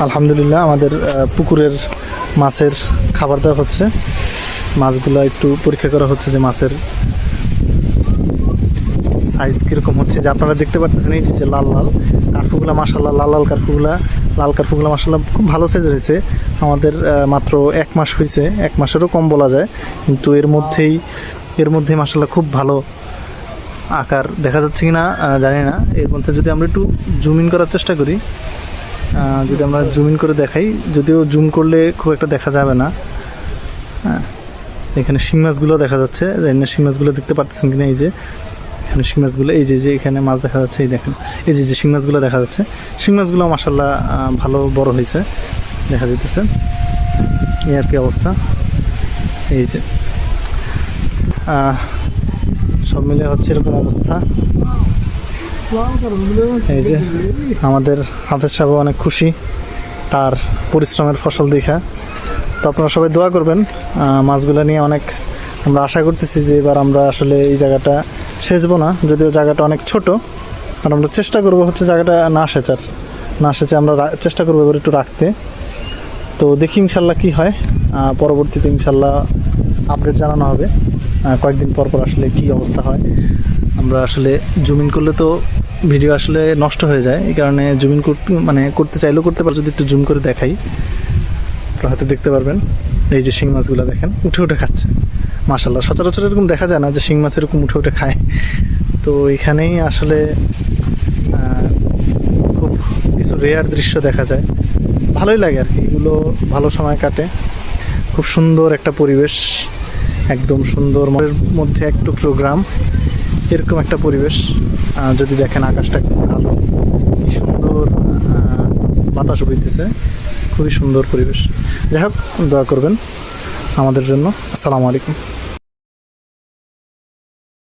আলহামদুলিল্লাহ আমাদের পুকুরের মাছের খাবার দেওয়া হচ্ছে। মাছগুলো একটু পরীক্ষা করা হচ্ছে যে মাছের সাইজ কীরকম হচ্ছে। যে আপনারা দেখতে পাচ্ছেন এই যে লাল লাল কার্পুগুলা, মাশাল্লাহ লাল কার্পুগুলা মাশাল্লাহ খুব ভালো সাইজের হয়েছে। আমাদের মাত্র 1 মাস হয়েছে, 1 মাসেরও কম বলা যায়, কিন্তু এর মধ্যেই মাশাল্লাহ খুব ভালো আকার দেখা যাচ্ছে কিনা জানি না। এর মধ্যে যদি আমরা একটু জুম ইন করার চেষ্টা করি, যদি আমরা জুম ইন করে দেখাই, যদিও জুম করলে খুব একটা দেখা যাবে না। হ্যাঁ, এখানে শিং মাছগুলো দেখা যাচ্ছে, শিং মাছগুলো দেখতে পাচ্ছেন কিনা, এই যে এখানে শিং মাছগুলো, এই যে এখানে মাছ দেখা যাচ্ছে, এই দেখেন এই যে শিং মাছগুলো দেখা যাচ্ছে। শিং মাছগুলো মাশাল্লাহ ভালো বড় হয়েছে দেখা যেতেছে। এই আর কি অবস্থা। এই যে সব মিলে হচ্ছে এরকম অবস্থা। এই যে আমাদের হাফেজ সাহেব অনেক খুশি তার পরিশ্রমের ফসল দেখা। তো আপনারা সবাই দোয়া করবেন মাছগুলো নিয়ে। অনেক আমরা আশা করতেছি যে এবার আমরা আসলে এই জায়গাটা সেচবো না, যদিও জায়গাটা অনেক ছোট, আর আমরা চেষ্টা করবো হচ্ছে জায়গাটা না সেচে আমরা চেষ্টা করবো এবার একটু রাখতে। তো দেখি ইনশাল্লাহ কি হয়, পরবর্তীতে ইনশাল্লাহ আপডেট জানানো হবে কয়েকদিন পর আসলে কি অবস্থা হয়। আমরা আসলে জুম ইন করলে তো ভিডিও আসলে নষ্ট হয়ে যায়, এই কারণে জুম ইন করতে চাইলেও করতে পারো। যদি একটু জুম করে দেখাই হয়তো দেখতে পারবেন। এই যে শিং মাছগুলো দেখেন উঠে খাচ্ছে মাশাল্লাহ। সচরাচর এরকম দেখা যায় না যে শিং মাছ এরকম উঠে খায়। তো এখানেই আসলে খুব কিছু রেয়ার দৃশ্য দেখা যায়, ভালোই লাগে আর কি। এগুলো ভালো সময় কাটে, খুব সুন্দর একটা পরিবেশ, একদম সুন্দর মধ্যে এক টুকরো গ্রাম, এরকম একটা পরিবেশ। যদি দেখেন আকাশটা ভালো, কি সুন্দর বাতাস বইতেছে, খুবই সুন্দর পরিবেশ। যাই হোক, দোয়া করবেন আমাদের জন্য। আসসালামু আলাইকুম।